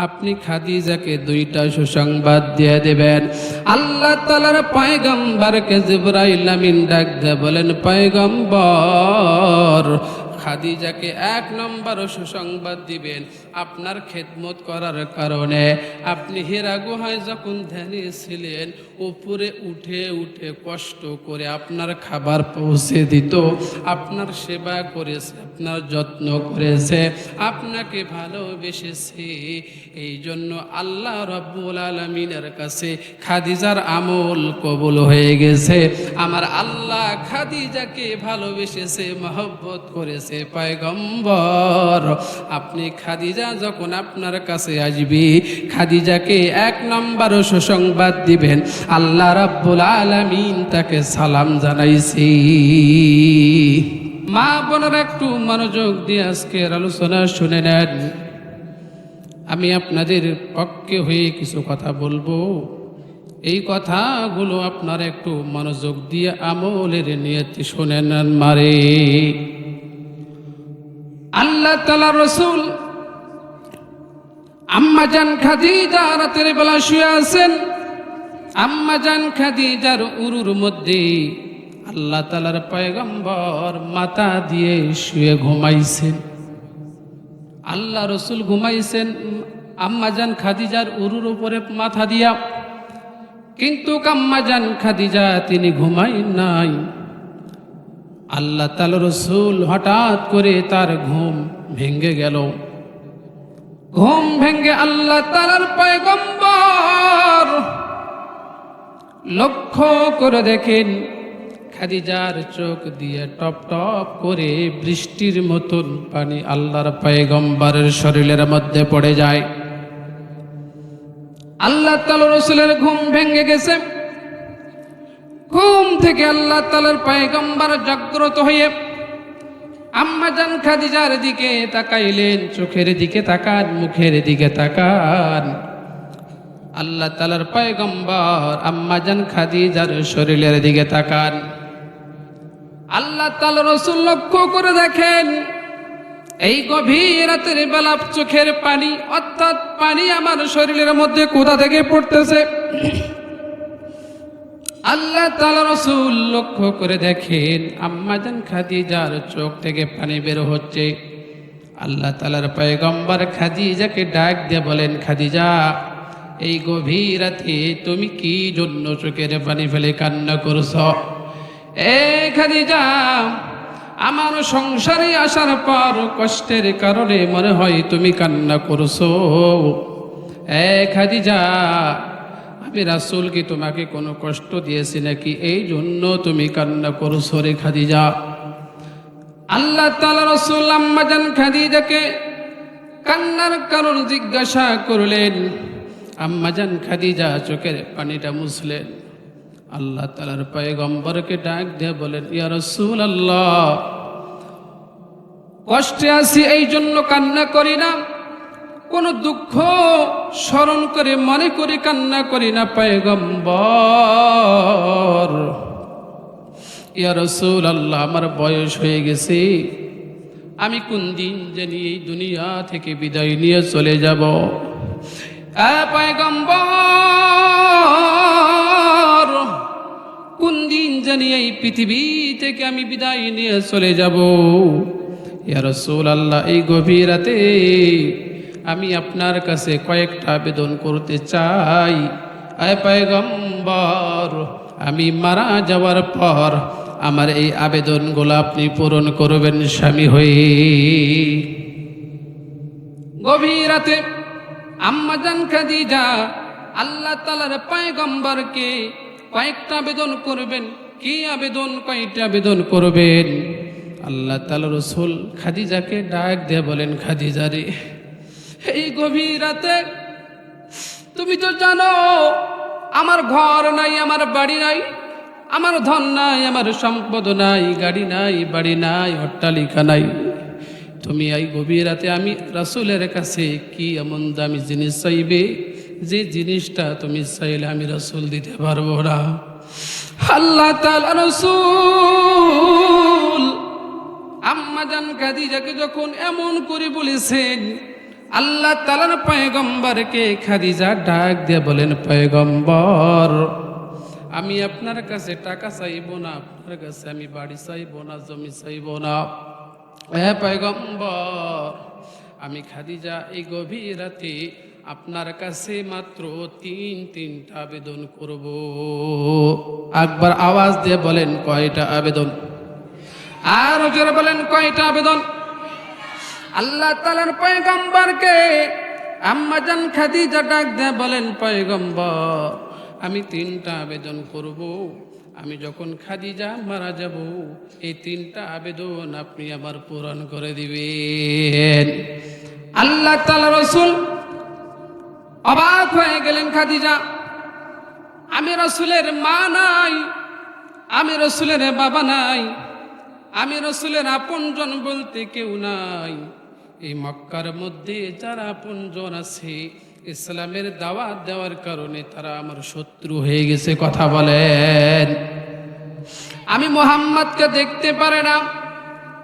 আপনি খাদিজাকে দুইটা সুসংবাদ দিয়ে দেবেন। আল্লাহ তাআলার পয়গম্বরকে জিবরাইল আমিন ডাক দিয়ে বলেন, পয়গম্বর খাদিজাকে এক নম্বর সুসংবাদ দিবেন। আপনার খেদমত করার কারণে আপনি হীরা গুহায় যখন ধ্যানে ছিলেন, উপরে উঠে উঠে কষ্ট করে আপনার খাবার পৌঁছে দিত, আপনার সেবা করেছে, আপনার যত্ন করেছে, আপনাকে ভালোবেসেছে। এই জন্য আল্লাহ রাব্বুল আলামিনের কাছে খাদিজার আমল কবুল হয়ে গেছে। আমার আল্লাহ খাদিজাকে ভালোবেসেছে, মহব্বত করেছে। পয়গম্বর আপনি খাদিজা যখন আপনার কাছে আসবে, খাদিজাকে এক নম্বর সুসংবাদ দিবেন, আল্লাহ রাব্বুল আলামিন তাকে সালাম জানাইছি। মা বোনেরা একটু মনোযোগ দিয়ে আজকের আলোচনা শুনে নেন। আমি আপনাদের পক্ষে হয়ে কিছু কথা বলবো, এই কথাগুলো আপনারা একটু মনোযোগ দিয়ে আমলের নিয়তে শুনে নেন। মারে আল্লাহ তাআলা রাসূল আম্মা জান খাদিজা রাতের বেলা শুয়ে আছেন। আম্মা জান খাদিজার উরুর মধ্যে আল্লাহ তাআলার পয়গম্বর মাথা দিয়ে শুয়ে ঘুমাইছেন। আল্লাহ রসুল ঘুমাইছেন আম্মা জান খাদিজার উরুর উপরে মাথা দিয়া, কিন্তু আম্মা জান খাদিজা তিনি ঘুমাই নাই। আল্লাহ তাআলা রসুল হঠাৎ করে তার ঘুম ভেঙে গেল। ঘুম ভেঙে আল্লাহ তাআলার পয়গম্বর লক্ষ্য করে দেখেন খাদিজার চোখ দিয়ে টপ টপ করে বৃষ্টির মতন পানি আল্লাহর পয়গম্বরের শরীরের মধ্যে পড়ে যায়। আল্লাহ তাআলা রাসূলের ঘুম ভেঙে গেছে। ঘুম থেকে আল্লাহ তাআলার পয়গম্বর জাগ্রত হয়ে আম্মা জান খাদিজার দিকে তাকাইলেন। চোখের দিকে তাকান, মুখের দিকে তাকান। আল্লাহ তাআলার পয়গম্বর আম্মা জান খাদিজার শরীরের দিকে তাকান। আল্লাহ তাআলা রাসূল লক্ষ্য করে দেখেন এই গভীর রাতের বেলা চোখের পানি, অর্থাৎ পানি আমার শরীরের মধ্যে কোথা থেকে পড়তেছে। আল্লাহ তাআলা রাসূল লক্ষ্য করে দেখেন আম্মা জান খাদিজার চোখ থেকে পানি বের হচ্ছে। আল্লাহ তাআলার পয়গম্বর খাদিজাকে ডাক দিয়ে বলেন, খাদিজা এই গভীর রাতে তুমি কি জন্য চোখের পানি ফেলে কান্না করছো? এ খাদিজা, আমার সংসারে আসার পর কষ্টের কারণে মনে হয় তুমি কান্না করছো। এ খাদিজা, আমি রাসূল কি তোমাকে কোনো কষ্ট দিয়েছি নাকি? এই জন্য তুমি কান্না করছো রে খাদিজা। আল্লাহ তাআলা রাসূল আম্মা জান খাদিজাকে কান্নার কারণ জিজ্ঞাসা করলেন। আম্মা জান খাদিজা চোখের পানিটা মুছলেন। আল্লাহ তাআলার পয়গম্বরকে ডাক দিয়ে বলেন, ইয়া রাসূলুল্লাহ, কষ্টে আছি এই জন্য কান্না করি না, কোনো দুঃখ স্মরণ করে মনে করে কান্না করি না পয়গম্বর। ইয়া রাসূলুল্লাহ, আমার বয়স হয়ে গেছে, আমি কোন দিন জানি এই দুনিয়া থেকে বিদায় নিয়ে চলে যাব। পয়গম্বর, কোন দিন জানি এই পৃথিবী থেকে আমি বিদায় নিয়ে চলে যাব। ইয়া রাসূলুল্লাহ, এই গভীর রাতে আমি আপনার কাছে কয়েকটা আবেদন করতে চাই। আয় পয়গম্বর, আমি মারা যাওয়ার পর আমার এই আবেদনগুলো আপনি পূরণ করবেন স্বামী হয়ে। গভীর রাতে আম্মা জান খাদিজা আল্লাহ তাআলার পয়গম্বরকে কয়েকটা আবেদন করবেন। কি আবেদন, কয়েকটা আবেদন করবেন? আল্লাহ তাআলা রাসূল খাদিজাকে ডাক দিয়ে বলেন, খাদিজা রে, এই গভীর রাতে তুমি তো জানো আমার ঘর নাই, আমার বাড়ি নাই, আমার ধন নাই, আমার সম্পদ নাই, গাড়ি নাই, বাড়ি নাই, অট্টালিকা নাই। তুমি এই গভীর রাতে আমি রাসূলের কাছে কি এমন দামি জিনিস চাইবে যে জিনিসটা তুমি চাইলে আমি রাসূল দিতে পারবো না? আল্লাহ তাআলা রাসূল আম্মা জান খাদিজাকে যখন এমন করে বলেছেন, আল্লাহ তাআলার পয়গম্বরকে খাদিজা ডাক দিয়ে বলেন, পয়গম্বর, আমি আপনার কাছে টাকা চাইবো না, আপনার কাছে আমি বাড়ি চাইবো না, জমি চাইবো না। হে পয়গম্বর, আমি খাদিজা এই গভীর রাতে আপনার কাছে মাত্র তিনটা আবেদন করব। একবার আওয়াজ দিয়ে বলেন, কয়টা আবেদন? আর জোরে বলেন, কয়টা আবেদন? আল্লাহ তাআলার পয়গম্বরকে আম্মা জান খাদিজা ডাক দিয়ে বলেন, পয়গম্বর, আমি তিনটা আবেদন করব। আমি যখন খাদিজা মারা যাব, এই তিনটা আবেদন আপনি আমার পূরণ করে দিবেন। আল্লাহ তাআলা রাসূল অবাক হয়ে গেলেন, খাদিজা, আমি রাসূলের মা নাই, আমি রাসূলের বাবা নাই, আমি রাসূলের আপনজন বলতে কেউ নাই। এই মক্কার মধ্যে যারা আপনজন আছে, ইসলামের দাওয়াত দেওয়ার কারণে তারা আমার শত্রু হয়ে গেছে। কথা বলেন। আমি মুহাম্মদকে দেখতে পারে না,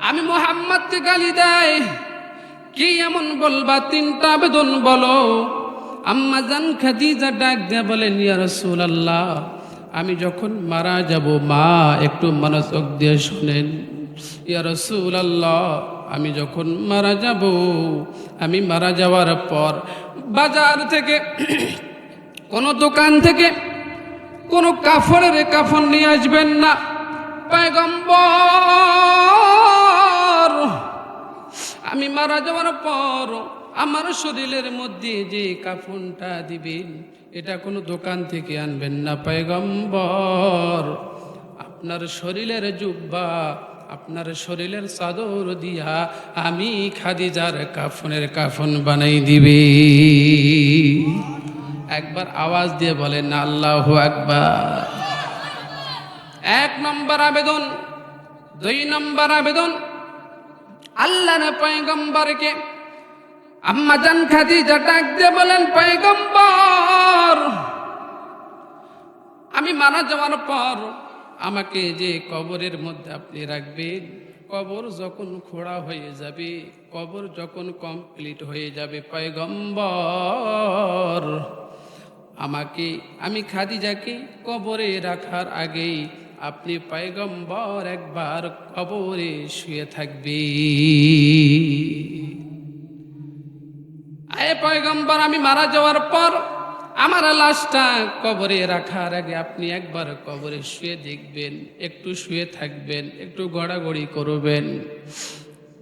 আমি মুহাম্মদকে গালি দেয়, কি এমন বলবা? তিনটা আবেদন বলো। আম্মা জান খাদিজা ডাক দিয়ে বলেন, ইয়া রাসূলুল্লাহ, আমি যখন মারা যাব, মা একটু মনোযোগ দিয়ে শুনেন, ইয়া রাসূলুল্লাহ, আমি যখন মারা যাব, আমি মারা যাওয়ার পর বাজার থেকে কোন দোকান থেকে কোন কাফনের কাফন নিয়ে আসবেন না। পয়গম্বর, আমি মারা যাওয়ার পর আমার শরীরের মধ্যে যে কাফনটা দিবেন, এটা কোনো দোকান থেকে আনবেন না। পয়গম্বর, আপনার শরীরের জুব্বা, আপনার শরীরের চাদর দিয়া আমি খাদিজার কাফনের কাফন বানাই দিবে। একবার আওয়াজ দিয়ে বলেন আল্লাহু আকবার। এক নম্বর আবেদন। দুই নম্বর আবেদন, আল্লাহর পয়গম্বরকে আম্মা জান খাদিজা ডাক দিয়ে বলেন, পয়গম্বর, আমি মারা যাওয়ার পর আমাকে যে কবরের মধ্যে আপনি রাখবেন, কবর যখন খোঁড়া হয়ে যাবে, কবর যখন কমপ্লিট হয়ে যাবে, পয়গম্বর, আমি খাদিজাকে কবরে রাখার আগেই আপনি পয়গম্বর একবার কবরে শুয়ে থাকবে। আয় পয়গম্বর, আমি মারা যাওয়ার পর আমার লাশটা কবরে রাখার আগে আপনি একবার কবরে শুয়ে দেখবেন, একটু শুয়ে থাকবেন, একটু গড়াগড়ি করবেন।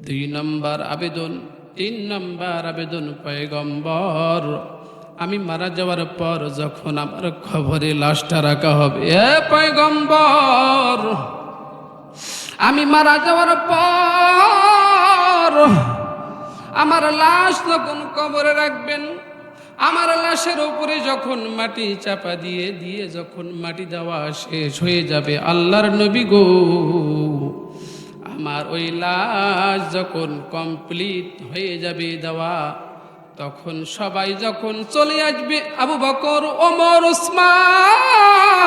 দুই নম্বর আবেদন। তিন নম্বর আবেদন, পয়গম্বর, আমি মারা যাওয়ার পর যখন আমার কবরে লাশটা রাখা হবে, এ পয়গম্বর, আমি মারা যাওয়ার পর আমার লাশ যখন কবরে রাখবেন, আমার লাশের উপরে যখন মাটি চাপা দিয়ে দিয়ে যখন মাটি দেওয়া শেষ হয়ে যাবে, আল্লাহর নবী গো, আমার ওই লাশ যখন কমপ্লিট হয়ে যাবে দেওয়া, তখন সবাই যখন চলে আসবে, আবু বকর, ওমর, ওসমান,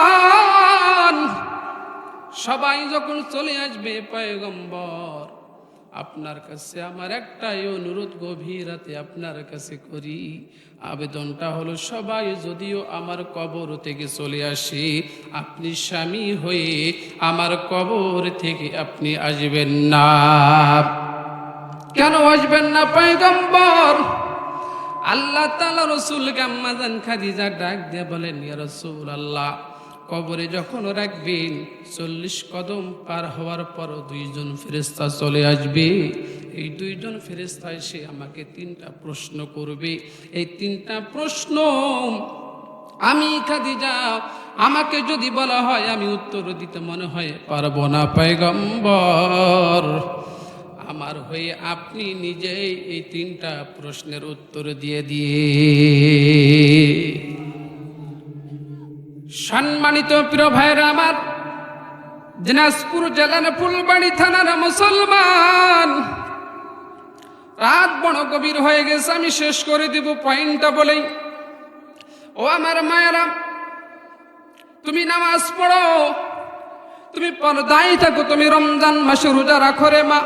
সবাই যখন চলে আসবে, পয়গম্বর, আপনার কাছে আমার একটাই অনুরোধ গভীর রাতে আপনার কাছে করি। আবেদনটা হলো, সবাই যদিও আমার কবর থেকে চলে আসে, আপনি স্বামী হয়ে আমার কবর থেকে আপনি আসবেন না। কেন আসবেন না পয়গম্বর? আল্লাহ তাআলা রাসূলকে আম্মা জান খাদিজা ডাক দিয়ে বলেন, ইয়া রাসূলুল্লাহ, কবরে যখন রাখবেন 40 কদম পার হওয়ার পর দুইজন ফেরেশতা চলে আসবে। এই দুইজন ফেরেশতা এসে আমাকে তিনটা প্রশ্ন করবে। এই তিনটা প্রশ্ন আমি খাদিজা, আমাকে যদি বলা হয় আমি উত্তর দিতে মনে হয় পারবো না। পয়গম্বর, আমার হয়ে আপনি নিজেই এই তিনটা প্রশ্নের উত্তর দিয়ে সম্মানিত প্রিয় ভাইরা আমার, দিনাজপুর জেলার ফুলবাড়ি থানার মুসলমান, রাত বড় গভীর হয়ে গেছে, আমি শেষ করে দিব পয়েন্টটা বলেই। ও আমার মায়েরা, তুমি নামাজ পড়ো, তুমি পর্দায় থাকো, তুমি রমজান মাসে রোজা রাখো রে মা।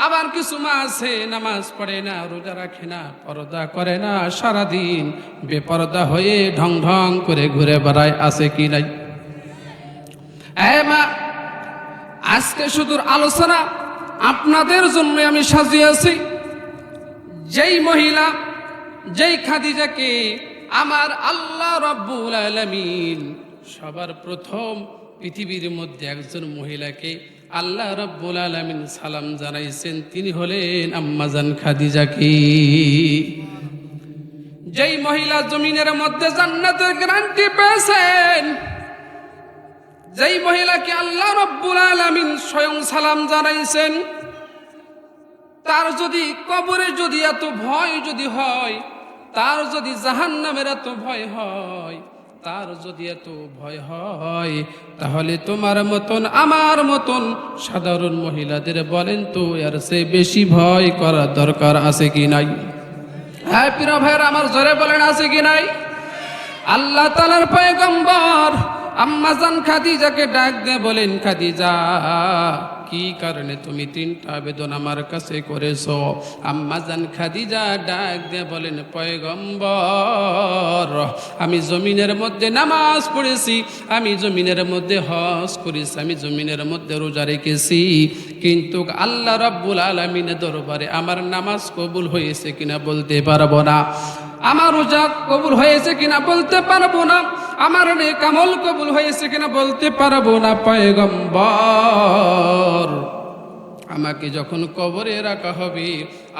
আবার কিছু মা আছে নামাজ পড়ে না, রোজা রাখে না, পর্দা করে না, সারাদিন বেপরদা হয়ে ঢং ঢং করে ঘুরে বেড়ায়, আছে কি নাই? মা, আজকে শুধু আলোচনা আপনাদের জন্য আমি সাজিয়েছি। যেই মহিলা, যেই খাদিজাকে আমার আল্লাহ রাব্বুল আলামিন সবার প্রথম পৃথিবীর মধ্যে একজন মহিলাকে আল্লাহ রাব্বুল আলামিন সালাম জানাইছেন, তিনি হলেন আম্মাজান খাদিজা। কি যেই মহিলা জমিনের মধ্যে জান্নাতের গ্যারান্টি পেয়েছেন, যেই মহিলাকে আল্লাহ রাব্বুল আলামিন স্বয়ং সালাম জানাইছেন, তার যদি কবরে যদি এত ভয় যদি হয়, তার যদি জাহান্নামের এত ভয় হয়, তার যদি এত ভয় হয়, তাহলে তোমার মতন আমার মতন সাধারণ মহিলাদের বলেন তো এর চেয়ে বেশি ভয় করার দরকার আছে কি নাই? হ্যাঁ প্রিয় ভাইরা আমার, জোরে বলেন আছে কি নাই? আল্লাহ তাআলার পয়গম্বর আম্মাজান খাদিজাকে ডাক দিয়ে বলেন, খাদিজা, কি কারণে তুমি তিনটা আবেদন আমার কাছে করেছো? আম্মাজান খাদিজা ডাক দিয়ে বলেন, পয়গম্বর, আমি জমিনের মধ্যে নামাজ পড়েছি, আমি জমিনের মধ্যে হজ করেছি, আমি জমিনের মধ্যে রোজা রেখেছি, কিন্তু আল্লাহ রাব্বুল আলামিনের দরবারে আমার নামাজ কবুল হয়েছে কিনা বলতে পারবো না, আমার রোজা কবুল হয়েছে কিনা বলতে পারবো না, আমার নেক আমল কবুল হয়েছে কিনা বলতে পারবো না। পয়গম্বর, আমাকে যখন কবরে রাখা হবে,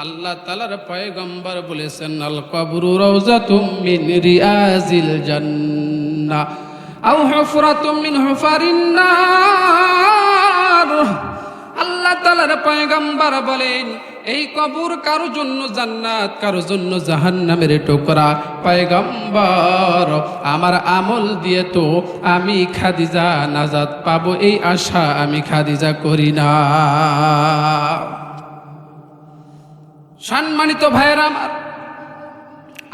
আল্লাহ তাআলার পয়গম্বর বলেছেন, আল কবরু রাউযাতুম মিন রিয়াজিল জান্নাহ আও হুফরাতুম মিন হুফারিন নার। আল্লাহ তাআলার পয়গম্বর বলেন, এই কবর কারো জন্য জান্নাত, কারো জন্য জাহান্নামের টুকরা। পয়গম্বর, আমার আমল দিয়ে তো আমি খাদিজা নাজাত পাবো, এই আশা আমি খাদিজা করি না। সম্মানিত ভাইয়েরা আমার,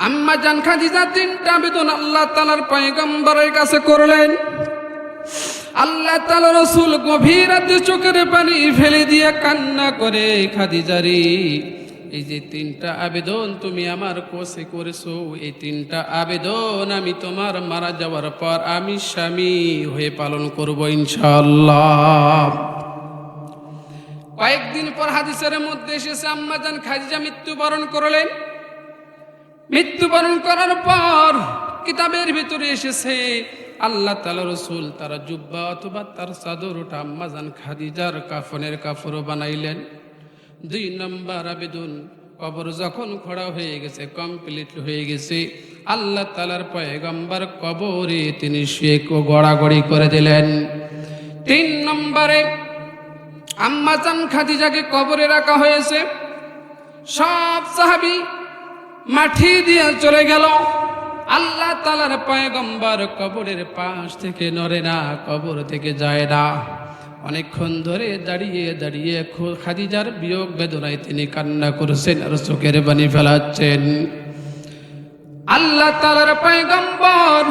আম্মাজান খাদিজা তিনটা আবেদন আল্লাহ তাআলার পয়গম্বরের কাছে করলেন। আল্লাহ তাআলা রাসূল গভীর রাতে চোখের পানি ফেলে দিয়ে কান্না করে, খাদিজা রে, এই যে তিনটা আবেদন তুমি আমার কাছে করেছো, এই তিনটা আবেদন আমি তোমার মারা যাওয়ার পর আমি স্বামী হয়ে পালন করব ইনশাআল্লাহ। কয়েকদিন পর হাদিসের মধ্যে এসেছে আম্মাজান খাদিজা মৃত্যুবরণ করলেন। মৃত্যুবরণ করার পর কিতাবের ভিতরে এসেছে আল্লাহ তাআলা রাসূল তার জুব্বা অথবা তার চাদর ওটা আম্মাজান খাদিজার কাফনের কাপড় বানাইলেন। 2 নম্বর আবেদন, কবর যখন খোঁড়া হয়ে গেছে, কমপ্লিট হয়ে গেছে, আল্লাহ তাআলার পয়গম্বর কবরে তিনি শুয়ে গড়াগড়ি করে দিলেন। 3 নম্বরে আম্মাজান খাদিজাকে কবরে রাখা হয়েছে। সব সাহাবী মাটি দিয়ে চলে গেল। আল্লাহ তাআলার পয়গম্বর কবরের পাশ থেকে নড়ে না, কবর থেকে যায় না। অনেকক্ষণ ধরে দাঁড়িয়ে দাঁড়িয়ে খাদিজার বিয়োগ বেদনায় তিনি কান্না করছেন আর চোখের পানি ফেলাচ্ছেন। আল্লাহ তাআলার পয়গম্বর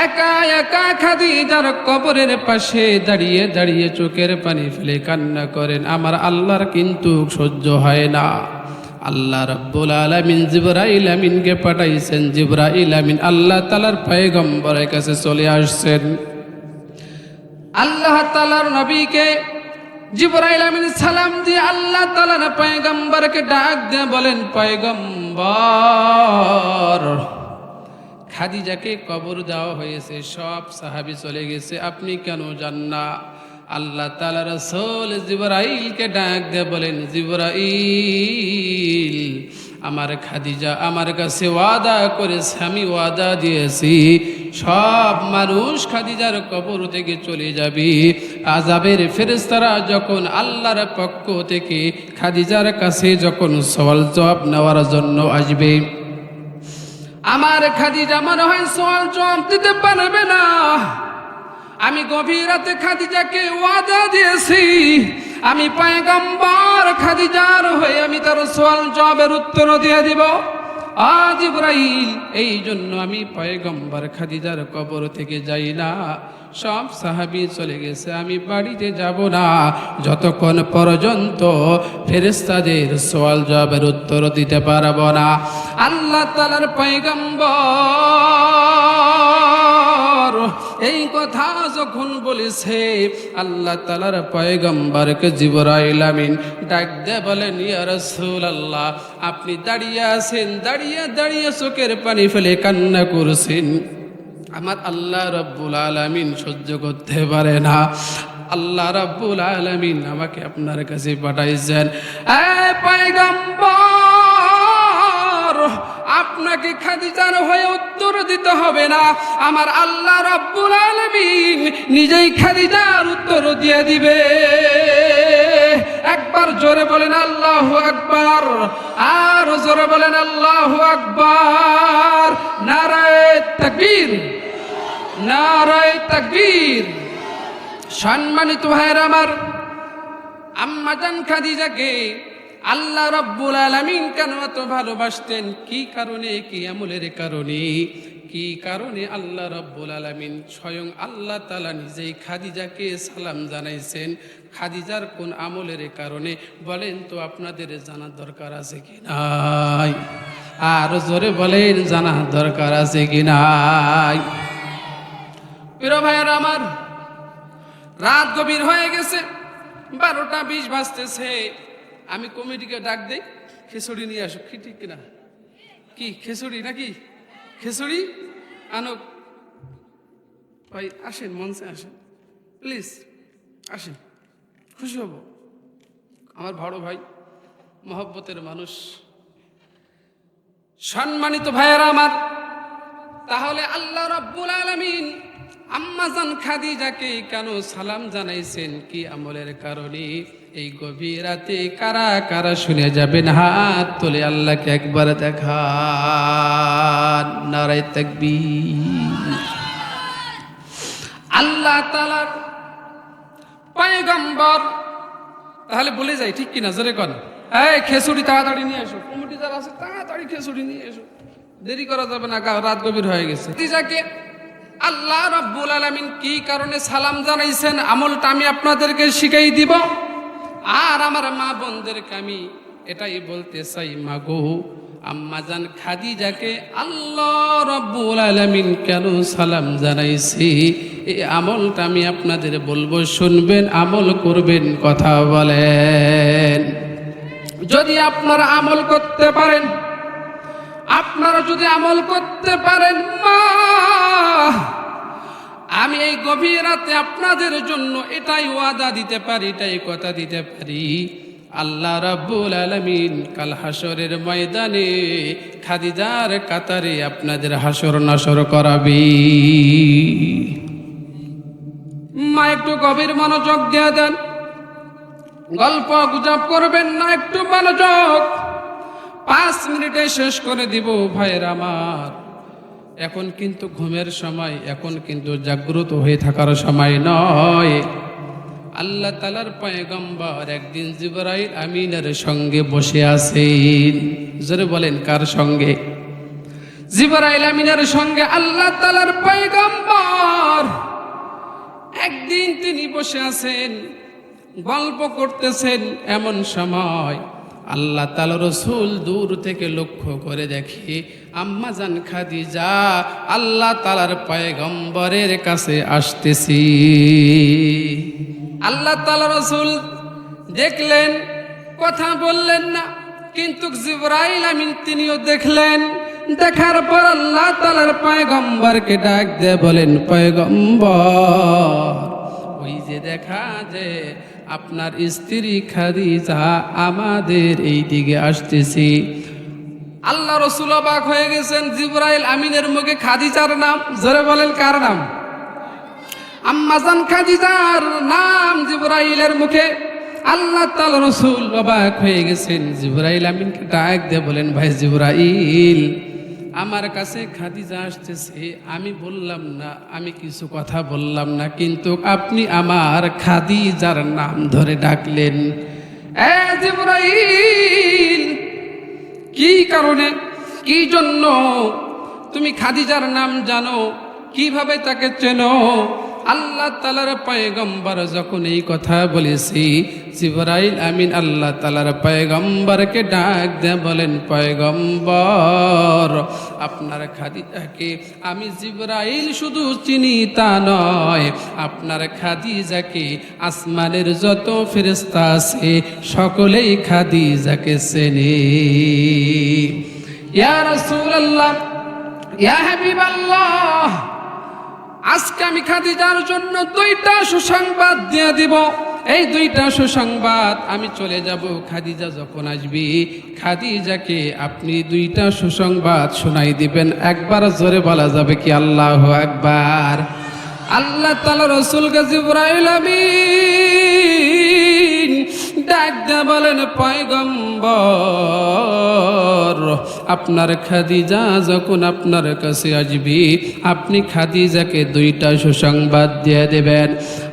একা একা খাদিজার কবরের পাশে দাঁড়িয়ে দাঁড়িয়ে চোখের পানি ফেলে কান্না করেন। আমার আল্লাহর কিন্তু সহ্য হয় না। আল্লাহ রাব্বুল আলামিন জিবরাইল আমিনকে পাঠাইছেন। জিবরাইল আমিন আল্লাহ তাআলার পয়গম্বরের কাছে চলে আসছেন। আল্লাহ তাআলার নবীকে জিবরাইল আমিন সালাম দিয়ে আল্লাহ তাআলার পয়গম্বরকে ডাক দিয়ে বলেন, পয়গম্বর, খাদিজাকে কবর দেওয়া হয়েছে, সব সাহাবী চলে গেছে, আপনি কেন যান না? আল্লাহ তাআলা রাসূল জিবরাইলকে ডাক দিয়ে বলেন, জিবরাইল, আমার খাদিজা আমার কাছে ওয়াদা করেছে, আমি ওয়াদা দিয়েছি সব মানুষ খাদিজার কবর থেকে চলে যাবে। আযাবের ফেরেশতারা যখন আল্লাহর পক্ষ থেকে খাদিজার কাছে যখন সওয়াল জবাব নেওয়ার জন্য আসবে, আমার খাদিজা মনে হয় সওয়াল জবাব দিতে পারবে না। আমি গভীর রাতে খাদিজাকে ওয়াদা দিয়েছি, আমি পয়গম্বর খাদিজার হয়ে আমি তার সওয়াল জবাবের উত্তর দিয়ে দিব। জিবরাইল, এই জন্য আমি পয়গম্বর খাদিজার কবর থেকে যাই না। সব সাহাবী চলে গেছে, আমি বাড়িতে যাব না যতক্ষণ পর্যন্ত ফেরেশতাদের সওয়াল জবাবের উত্তর দিতে পারবো না। আল্লাহ তাআলার পয়গম্বর এই কথা যখন বলেছে, আল্লাহ তাআলার পয়গম্বরকে জিবরাইল আমিন ডাক দিয়ে বলেন, ইয়া রাসূলুল্লাহ, আপনি দাঁড়িয়ে আছেন, দাঁড়িয়ে দাঁড়িয়ে চোখের পানি ফেলে কান্না করছেন, আমার আল্লাহ রাব্বুল আলামিন সহ্য করতে পারে না। আল্লাহ রাব্বুল আলামিন আমাকে আপনার কাছে পাঠাইছেন। পয়গম্বর, আপনাকে খাদিজার হয়ে উত্তর দিতে হবে না, আমার আল্লাহ রাব্বুল আলামিন নিজেই খাদিজার উত্তর দিয়ে দিবে। একবার জোরে বলেন আল্লাহু আকবার, আর জোরে বলেন আল্লাহু আকবার। নারায়ে তাকবীর, নারায়ে তাকবীর। সম্মানিত ভাইরা আমার, আম্মাজান খাদিজাকে আল্লাহ রাব্বুল আলামিন কেন এত ভালোবাসতেন? কি কারণে, কি আমলের কারণে, কি কারণে আল্লাহ রাব্বুল আলামিন স্বয়ং আল্লাহ তাআলা নিজেই খাদিজাকে সালাম জানাইছেন? খাদিজার কোন আমলের কারণে বলেন তো? আপনাদের জানার দরকার আছে কি নাই? আর জোরে বলেন, জানার দরকার আছে কি নাই? প্রিয় ভাইরা আমার, রাত গভীর হয়ে গেছে, 12টা 20 বাজতেছে। আমি কমিটিকে ডাক দেই, খিচুড়ি নিয়ে আসো। কি ঠিক কিনা? কি খিচুড়ি নাকি? খিচুড়ি আনো ভাই, আসেন মঞ্চে আসেন প্লিজ, আসেন, খুশি হব। আমার বড় ভাই, মহব্বতের মানুষ। সম্মানিত ভাইয়েরা আমার, তাহলে আল্লাহ রাব্বুল আলামিন আম্মাজান খাদিজাকে কেন সালাম জানাইছেন? কি আমলের কারণে? এই গভীর রাতে কারা কারা শুনে যাবেন? হাত তুলে আল্লাহকে একবার দেখান। নারায়ে তাকবীর। আল্লাহ তাআলার পয়গম্বর, তাহলে বলে যাই ঠিক কিনা? জোরে কোন, এই খিচুড়ি তাড়াতাড়ি নিয়ে এসো, কমিটি যারা আছে তাড়াতাড়ি খিচুড়ি নিয়ে এসো, দেরি করা যাবে না, রাত গভীর হয়ে গেছে। খাদিজাকে আল্লাহ রাব্বুল আলামিন কি কারণে সালাম জানাইছেন, আমলটা আমি আপনাদেরকে শিখাই দিব। আর আমার মা বোনদেরকে আমি এটাই বলতে চাই, মাগো আম্মাজান খাদিজাকে আল্লাহ রাব্বুল আলামিন কেন সালাম জানাইছে, এই আমলটা আমি আপনাদের বলবো, শুনবেন, আমল করবেন, কথা বলেন। যদি আপনারা আমল করতে পারেন, আপনারা যদি আমল করতে পারেন, মা আমি এই গভীর রাতে আপনাদের জন্য এটাই ওয়াদা দিতে পারি, এটাই কথা দিতে পারি, আল্লাহ রাব্বুল আলামিন কাল হাসরের ময়দানে খাদিজার কাতারে আপনাদের হাসর নাসর করাবে। মা একটু গভীর মনোযোগ দিয়ে দেন, গল্প গুজব করবেন না, একটু মনোযোগ। 5 মিনিটে শেষ করে দিব ভাইয়ের আমার। এখন কিন্তু ঘুমের সময়, এখন কিন্তু জাগ্রত হয়ে থাকার সময় নয়। আল্লাহ তাআলার পয়গম্বর একদিন জিবরাইল আমিনের সঙ্গে বসে আছেন। জোরে বলেন, কার সঙ্গে? জিবরাইল আমিনের সঙ্গে আল্লাহ তাআলার পয়গম্বর একদিন তিনি বসে আছেন, গল্প করতেছেন। এমন সময় আল্লাহ তাআলার রাসূল দূর থেকে লক্ষ্য করে দেখে আম্মাজান খাদিজা আল্লাহ তাআলার পয়গম্বরের কাছে আসতেছি। আল্লাহ তাআলার রাসূল দেখলেন, কথা বললেন না, কিন্তু জিবরাইল আমিন তিনিও দেখলেন। দেখার পর আল্লাহ তাআলার পয়গম্বরকে ডাক দিয়ে বলেন, পয়গম্বর, ওই যে দেখা যে আপনার স্ত্রী খাদিজা আমাদের এই দিকে আসতেছি। আল্লাহ রাসূল অবাক হয়ে গেছেন, জিবরাইল আমিনের মুখে খাদিজার নাম। জোরে বলেন, কার নাম? আম্মাজান খাদিজার নাম জিবরাইলের মুখে। আল্লাহ তাআলা রাসূল অবাক হয়ে গেছেন, জিবরাইল আমিনকে ডাক দিয়ে বলেন, ভাই জিবরাইল, আমার কাছে খাদিজা আসতেছে, আমি বললাম না, আমি কিছু কথা বললাম না, কিন্তু আপনি আমার খাদিজার নাম ধরে ডাকলেন। জিবরাইল, কি কারণে? কি জন্য? তুমি খাদিজার নাম জানো, কিভাবে তাকে চেনো? আল্লাহ তাআলার পয়গম্বর যখন এই কথা বলেছি, জিবরাইল আমিন আল্লাহ তাআলার পয়গম্বরকে ডাক দিয়ে বলেন, পয়গম্বর, আপনার খাদিজাকে আমি জিবরাইল শুধু চিনি তা নয়, আপনার খাদিজাকে আসমানের যত ফেরেশতা আছে সকলেই খাদিজাকে চেনে। ইয়া রাসূলুল্লাহ, ইয়া হাবিবাল্লাহ, আজকে আমি খাদিজার জন্য 2টা সুসংবাদ দিয়ে দিব। এই 2টা সুসংবাদ আমি চলে যাব, খাদিজা যখন আসবি খাদিজাকে আপনি 2টা সুসংবাদ শোনাই দিবেন। একবার জোরে বলা যাবে কি আল্লাহু আকবার? আল্লাহ তাআলা রাসূলকে জিবরাইল আমিন ডাক দিয়ে বলেন, পয়গম্বর, আপনার খাদিজা যখন আপনার কাছে আসবি আপনি খাদিজাকে 2টা সুসংবাদ দিয়ে দেবেন।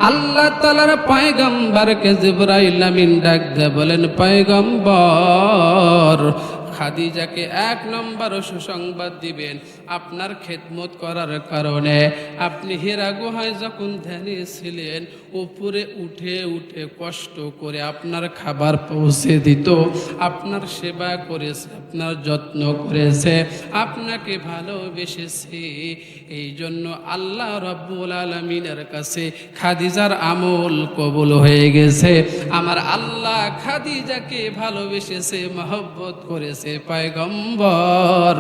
আল্লাহ তাআলার পয়গম্বরকে জিবরাইল আমিন ডাক দিয়ে বলেন, পয়গম্বর, খাদিজাকে 1 নম্বর সুসংবাদ দিবেন, আপনার খেদমত করার কারণে আপনি হীরা গুহায় যখন ধ্যানে ছিলেন, উপরে উঠে উঠে কষ্ট করে আপনার খাবার পৌঁছে দিত, আপনার সেবা করেছে, আপনার যত্ন করেছে, আপনাকে ভালোবেসেছে। এই জন্য আল্লাহ রাব্বুল আলামিনের কাছে খাদিজার আমল কবুল হয়ে গেছে। আমার আল্লাহ খাদিজাকে ভালোবেসেছে, মহব্বত করেছে। পয়গম্বর,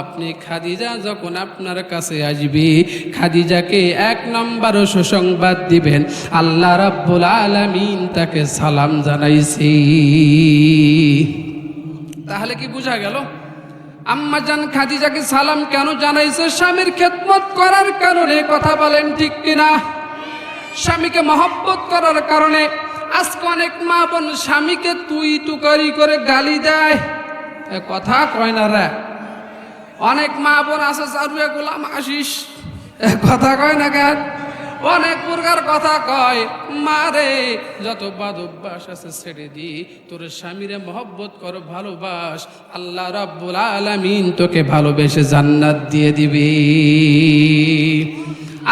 আপনি খাদিজা যখন আপনার কাছে আসবি খাদিজাকে 1 নম্বর সুসংবাদ দিবেন, আল্লাহ রাব্বুল আলামিন তাকে সালাম জানাইছি। তাহলে কি বোঝা গেল? আম্মা জান খাদিজাকে সালাম কেন জানাইছে? স্বামীর খেদমত করার কারণে। কথা বলেন ঠিক কিনা? স্বামীকে মহব্বত করার কারণে। আজকে অনেক মা বোন স্বামীকে তুই তুকারি করে গালি দেয়, কথা কয় না রে। অনেক মা বোন আছে, চারুয়া গোলাম আসিস, কথা কয় না কেন? অনেক প্রকার কথা কয়। মারে, যত বাদ অভ্যাস আছে ছেড়ে দি, তোর স্বামীরে মহব্বত কর, ভালোবাস, আল্লাহ রাব্বুল আলামিন তোকে ভালোবেসে জান্নাত দিয়ে দিবি।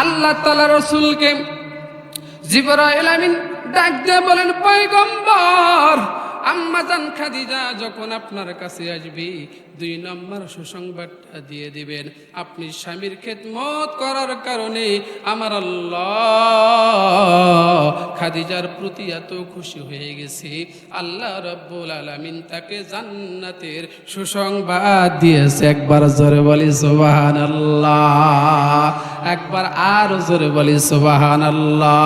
আল্লাহ তাআলা রাসূলকে জিবরাইল আমিন ডাক দিয়ে বলেন, পয়গম্বর, আম্মা জান খাদিজা যখন আপনার কাছে আসবি 2 নম্বর সুসংবাদটা দিয়ে দিবেন, আপনি স্বামীর খেদমত করার কারণে আমার আল্লাহ খাদিজার প্রতি এত খুশি হয়ে গেছে, আল্লাহ রাব্বুল আলামিন তাকে জান্নাতের সুসংবাদ দিয়েছে। একবার জোরে বলি সুবহানাল্লাহ, একবার আর জোরে বলি সুবহানাল্লাহ।